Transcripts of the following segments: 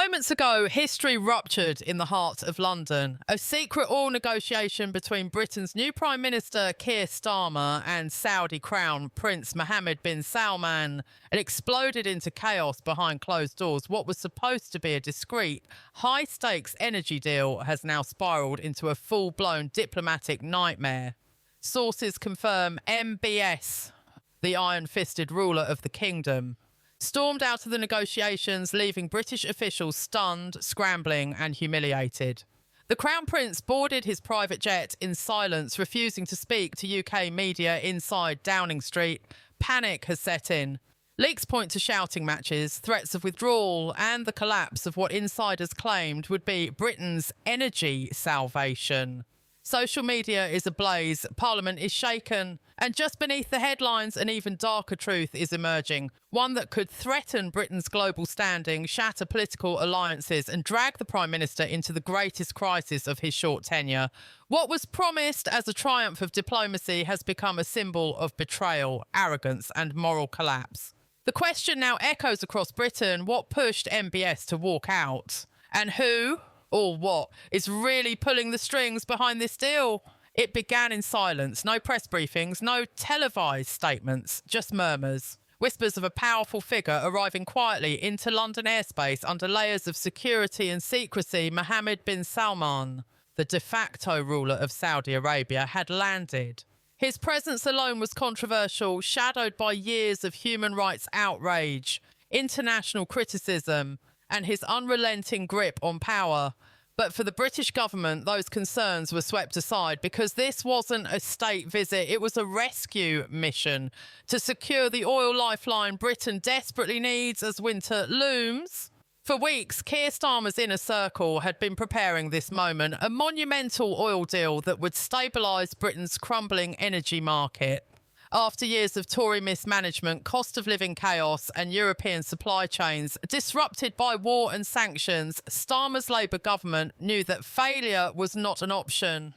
Moments ago, history ruptured in the heart of London. A secret oil negotiation between Britain's new Prime Minister Keir Starmer and Saudi Crown Prince Mohammed bin Salman had exploded into chaos behind closed doors. What was supposed to be a discreet, high-stakes energy deal has now spiralled into a full-blown diplomatic nightmare. Sources confirm MBS, the iron-fisted ruler of the kingdom, stormed out of the negotiations, leaving British officials stunned, scrambling and humiliated. The Crown Prince boarded his private jet in silence, refusing to speak to UK media inside Downing Street. Panic has set in. Leaks point to shouting matches, threats of withdrawal and the collapse of what insiders claimed would be Britain's energy salvation. Social media is ablaze, Parliament is shaken, and just beneath the headlines an even darker truth is emerging, one that could threaten Britain's global standing, shatter political alliances and drag the Prime Minister into the greatest crisis of his short tenure. What was promised as a triumph of diplomacy has become a symbol of betrayal, arrogance and moral collapse. The question now echoes across Britain: what pushed MBS to walk out? And who, or what, is really pulling the strings behind this deal? It began in silence, no press briefings, no televised statements, just murmurs. Whispers of a powerful figure arriving quietly into London airspace under layers of security and secrecy. Mohammed bin Salman, the de facto ruler of Saudi Arabia, had landed. His presence alone was controversial, shadowed by years of human rights outrage, international criticism, and his unrelenting grip on power. But for the British government, those concerns were swept aside because this wasn't a state visit, it was a rescue mission to secure the oil lifeline Britain desperately needs as winter looms. For weeks, Keir Starmer's inner circle had been preparing this moment, a monumental oil deal that would stabilise Britain's crumbling energy market. After years of Tory mismanagement, cost of living chaos and European supply chains disrupted by war and sanctions, Starmer's Labour government knew that failure was not an option.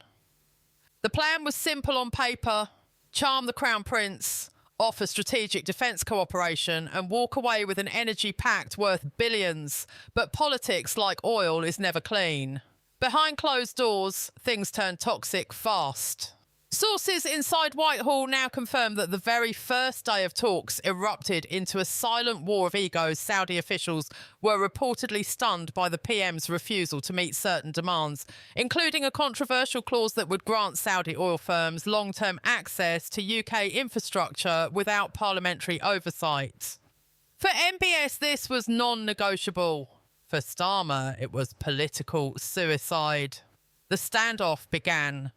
The plan was simple on paper: charm the Crown Prince, offer strategic defence cooperation and walk away with an energy pact worth billions. But politics, like oil, is never clean. Behind closed doors, things turn toxic fast. Sources inside Whitehall now confirm that the very first day of talks erupted into a silent war of egos. Saudi officials were reportedly stunned by the PM's refusal to meet certain demands, including a controversial clause that would grant Saudi oil firms long-term access to UK infrastructure without parliamentary oversight. For MBS, this was non-negotiable. For Starmer, it was political suicide. The standoff began.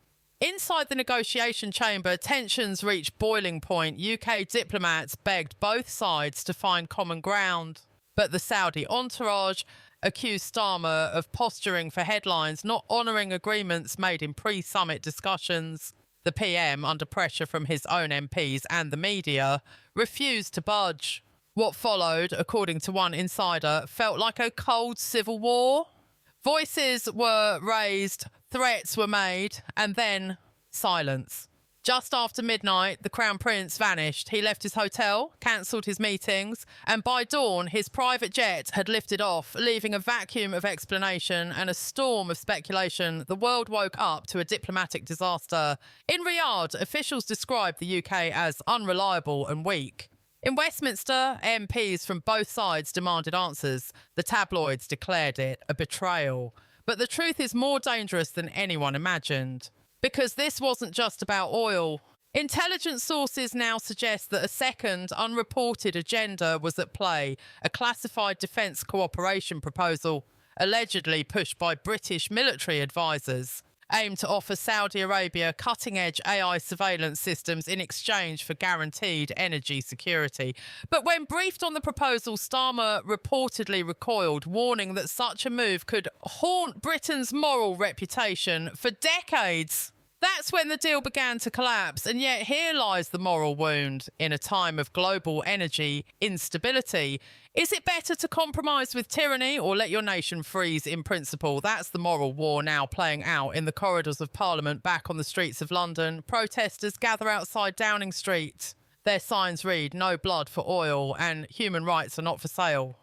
Inside the negotiation chamber, tensions reached boiling point. UK diplomats begged both sides to find common ground. But the Saudi entourage accused Starmer of posturing for headlines, not honouring agreements made in pre-summit discussions. The PM, under pressure from his own MPs and the media, refused to budge. What followed, according to one insider, felt like a cold civil war. Voices were raised, threats were made, and then silence. Just after midnight, the Crown Prince vanished. He left his hotel, cancelled his meetings, and by dawn, his private jet had lifted off, leaving a vacuum of explanation and a storm of speculation. The world woke up to a diplomatic disaster. In Riyadh, officials described the UK as unreliable and weak. In Westminster, MPs from both sides demanded answers. The tabloids declared it a betrayal. But the truth is more dangerous than anyone imagined. Because this wasn't just about oil. Intelligence sources now suggest that a second, unreported agenda was at play, a classified defence cooperation proposal, allegedly pushed by British military advisors, aimed to offer Saudi Arabia cutting-edge AI surveillance systems in exchange for guaranteed energy security. But when briefed on the proposal, Starmer reportedly recoiled, warning that such a move could haunt Britain's moral reputation for decades. That's when the deal began to collapse, and yet here lies the moral wound. In a time of global energy instability, is it better to compromise with tyranny or let your nation freeze in principle? That's the moral war now playing out in the corridors of Parliament. Back on the streets of London, protesters gather outside Downing Street. Their signs read, "No blood for oil" and "Human rights are not for sale."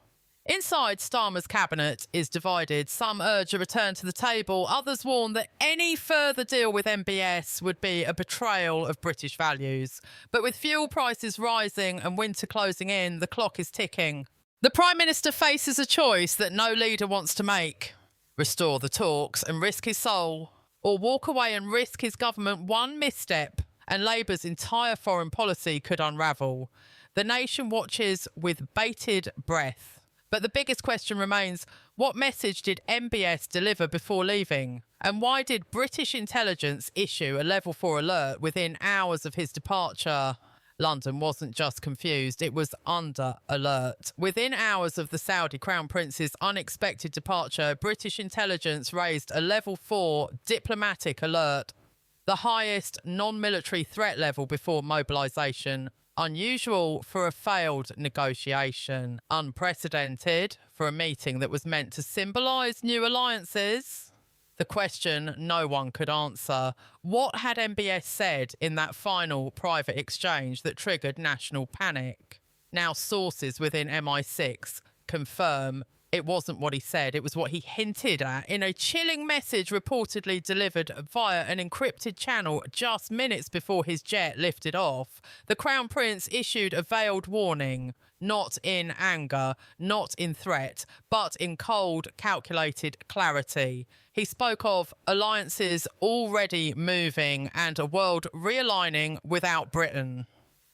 Inside, Starmer's cabinet is divided. Some urge a return to the table. Others warn that any further deal with MBS would be a betrayal of British values. But with fuel prices rising and winter closing in, the clock is ticking. The Prime Minister faces a choice that no leader wants to make. Restore the talks and risk his soul, or walk away and risk his government one misstep, and Labour's entire foreign policy could unravel. The nation watches with bated breath. But the biggest question remains, what message did MBS deliver before leaving? And why did British intelligence issue a level 4 alert within hours of his departure? London wasn't just confused, it was under alert. Within hours of the Saudi Crown Prince's unexpected departure, British intelligence raised a level 4 diplomatic alert, the highest non-military threat level before mobilisation. Unusual for a failed negotiation, unprecedented for a meeting that was meant to symbolise new alliances. The question no one could answer. What had MBS said in that final private exchange that triggered national panic? Now sources within MI6 confirm it wasn't what he said, it was what he hinted at in a chilling message reportedly delivered via an encrypted channel just minutes before his jet lifted off. The Crown Prince issued a veiled warning, not in anger, not in threat, but in cold, calculated clarity. He spoke of alliances already moving and a world realigning without Britain.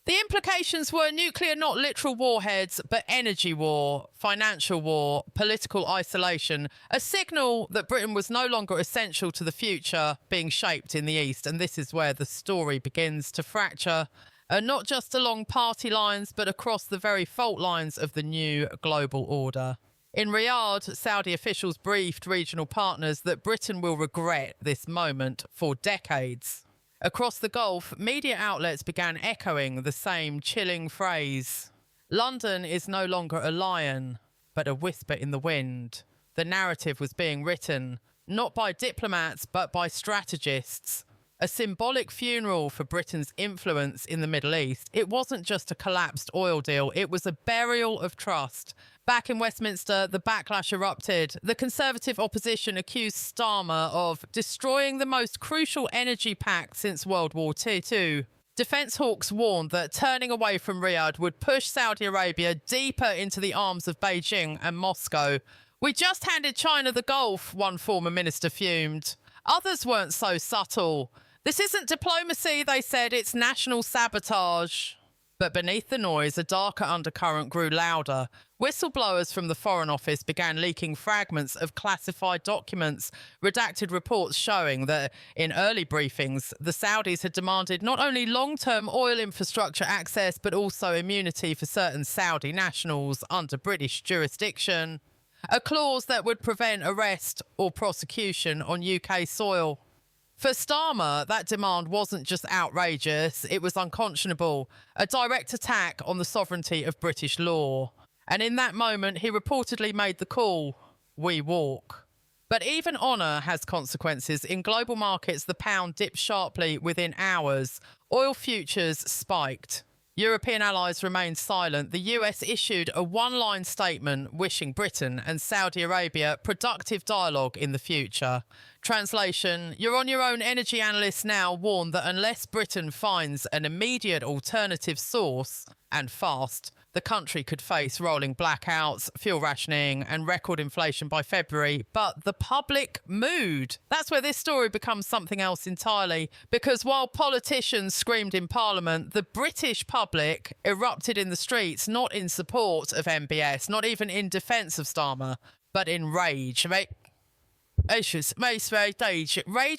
The implications were nuclear, not literal warheads, but energy war, financial war, political isolation, a signal that Britain was no longer essential to the future being shaped in the East. And this is where the story begins to fracture, not just along party lines, but across the very fault lines of the new global order. In Riyadh, Saudi officials briefed regional partners that Britain will regret this moment for decades. Across the Gulf, media outlets began echoing the same chilling phrase. London is no longer a lion, but a whisper in the wind. The narrative was being written, not by diplomats, but by strategists. A symbolic funeral for Britain's influence in the Middle East. It wasn't just a collapsed oil deal, it was a burial of trust. Back in Westminster, the backlash erupted. The Conservative opposition accused Starmer of destroying the most crucial energy pact since World War II. Defence hawks warned that turning away from Riyadh would push Saudi Arabia deeper into the arms of Beijing and Moscow. "We just handed China the Gulf," one former minister fumed. Others weren't so subtle. "This isn't diplomacy," they said, "it's national sabotage." But beneath the noise, a darker undercurrent grew louder. Whistleblowers from the Foreign Office began leaking fragments of classified documents, redacted reports showing that in early briefings, the Saudis had demanded not only long-term oil infrastructure access, but also immunity for certain Saudi nationals under British jurisdiction. A clause that would prevent arrest or prosecution on UK soil. For Starmer, that demand wasn't just outrageous, it was unconscionable, a direct attack on the sovereignty of British law. And in that moment, he reportedly made the call, "We walk." But even honour has consequences. In global markets, the pound dipped sharply within hours. Oil futures spiked. European allies remained silent. The US issued a one-line statement wishing Britain and Saudi Arabia productive dialogue in the future. Translation, you're on your own. Energy analysts now warn that unless Britain finds an immediate alternative source, and fast, the country could face rolling blackouts, fuel rationing and record inflation by February. But the public mood, that's where this story becomes something else entirely. Because while politicians screamed in Parliament, the British public erupted in the streets, not in support of MBS, not even in defence of Starmer, but in rage. Rage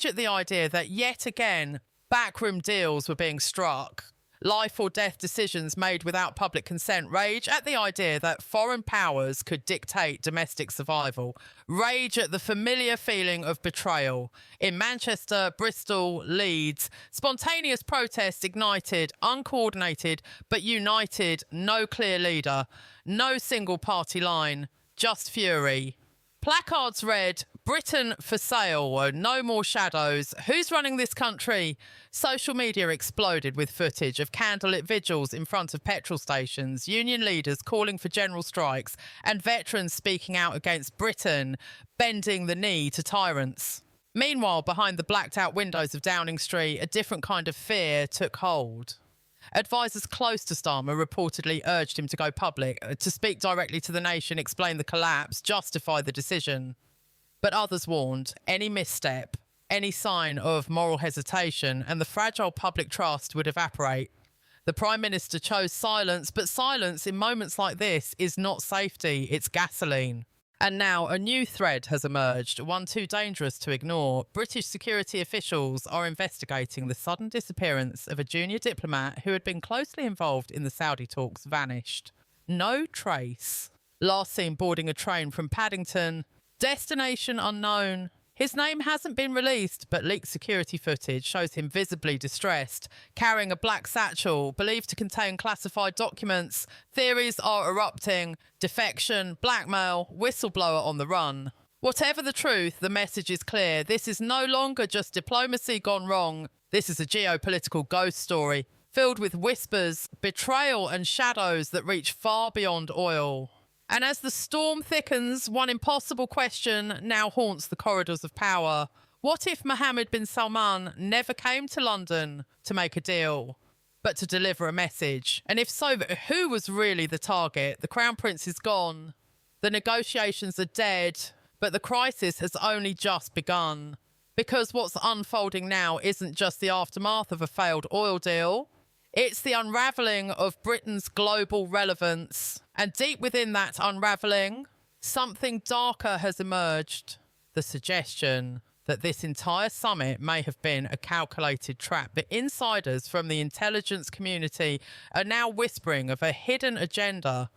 at the idea that yet again, backroom deals were being struck. Life or death decisions made without public consent. Rage at the idea that foreign powers could dictate domestic survival. Rage at the familiar feeling of betrayal. In Manchester, Bristol, Leeds, spontaneous protests ignited, uncoordinated but united. No clear leader, no single party line, just fury. Placards read, Britain for sale, no more shadows. Who's running this country? Social media exploded with footage of candlelit vigils in front of petrol stations, union leaders calling for general strikes, and veterans speaking out against Britain bending the knee to tyrants. Meanwhile, behind the blacked-out windows of Downing Street, a different kind of fear took hold. Advisors close to Starmer reportedly urged him to go public, to speak directly to the nation, explain the collapse, justify the decision. But others warned any misstep, any sign of moral hesitation, and the fragile public trust would evaporate. The Prime Minister chose silence, but silence in moments like this is not safety, it's gasoline. And now a new thread has emerged, one too dangerous to ignore. British security officials are investigating the sudden disappearance of a junior diplomat who had been closely involved in the Saudi talks vanished. No trace. Last seen boarding a train from Paddington. Destination unknown. His name hasn't been released, but leaked security footage shows him visibly distressed, carrying a black satchel believed to contain classified documents. Theories are erupting: defection, blackmail, whistleblower on the run. Whatever the truth, the message is clear. This is no longer just diplomacy gone wrong. This is a geopolitical ghost story, filled with whispers, betrayal and shadows that reach far beyond oil. And as the storm thickens, one impossible question now haunts the corridors of power. What if Mohammed bin Salman never came to London to make a deal, but to deliver a message? And if so, who was really the target? The Crown Prince is gone. The negotiations are dead, but the crisis has only just begun. Because what's unfolding now isn't just the aftermath of a failed oil deal. It's the unravelling of Britain's global relevance. And deep within that unravelling, something darker has emerged. The suggestion that this entire summit may have been a calculated trap. The insiders from the intelligence community are now whispering of a hidden agenda,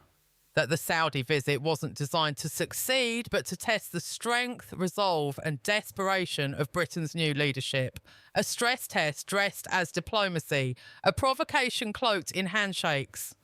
that the Saudi visit wasn't designed to succeed, but to test the strength, resolve and desperation of Britain's new leadership. A stress test dressed as diplomacy, a provocation cloaked in handshakes.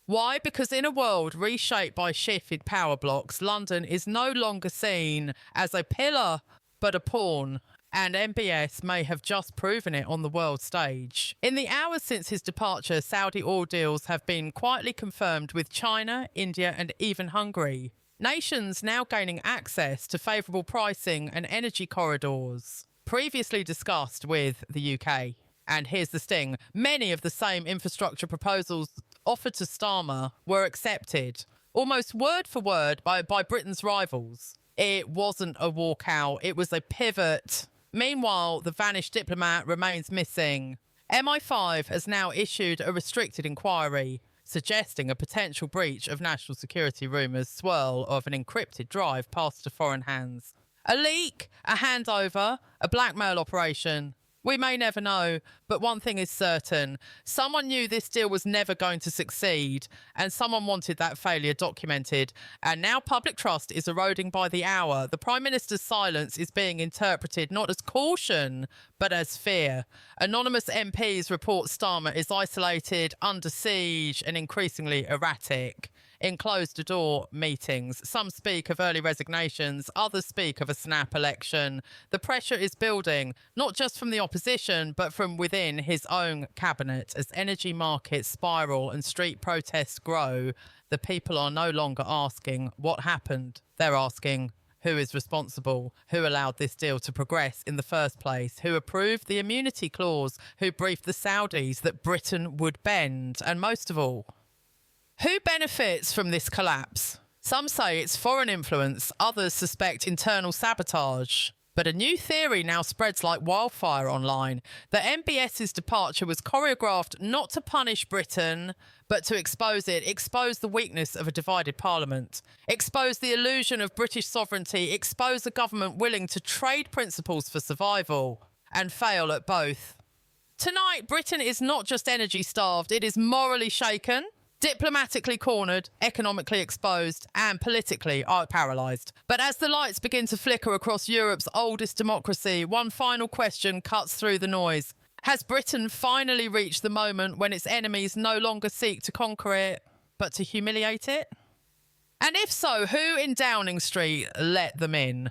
Why? Because in a world reshaped by shifted power blocks, London is no longer seen as a pillar, but a pawn. And MBS may have just proven it on the world stage. In the hours since his departure, Saudi oil deals have been quietly confirmed with China, India and even Hungary. Nations now gaining access to favourable pricing and energy corridors, previously discussed with the UK. And here's the sting. Many of the same infrastructure proposals offered to Starmer were accepted, almost word for word, by Britain's rivals. It wasn't a walkout, it was a pivot. Meanwhile, the vanished diplomat remains missing. MI5 has now issued a restricted inquiry, suggesting a potential breach of national security rumours swirl of an encrypted drive passed to foreign hands. A leak, a handover, a blackmail operation. We may never know, but one thing is certain. Someone knew this deal was never going to succeed, and someone wanted that failure documented. And now public trust is eroding by the hour. The Prime Minister's silence is being interpreted not as caution, but as fear. Anonymous MPs report Starmer is isolated, under siege, and increasingly erratic. In closed-door meetings, some speak of early resignations, others speak of a snap election. The pressure is building, not just from the opposition, but from within his own cabinet. As energy markets spiral and street protests grow, the people are no longer asking what happened. They're asking who is responsible, who allowed this deal to progress in the first place, who approved the immunity clause, who briefed the Saudis that Britain would bend, and most of all, who benefits from this collapse? Some say it's foreign influence, others suspect internal sabotage. But a new theory now spreads like wildfire online, that MBS's departure was choreographed not to punish Britain, but to expose it, expose the weakness of a divided parliament, expose the illusion of British sovereignty, expose a government willing to trade principles for survival, and fail at both. Tonight, Britain is not just energy starved, it is morally shaken, diplomatically cornered, economically exposed, and politically paralysed. But as the lights begin to flicker across Europe's oldest democracy, one final question cuts through the noise. Has Britain finally reached the moment when its enemies no longer seek to conquer it, but to humiliate it? And if so, who in Downing Street let them in?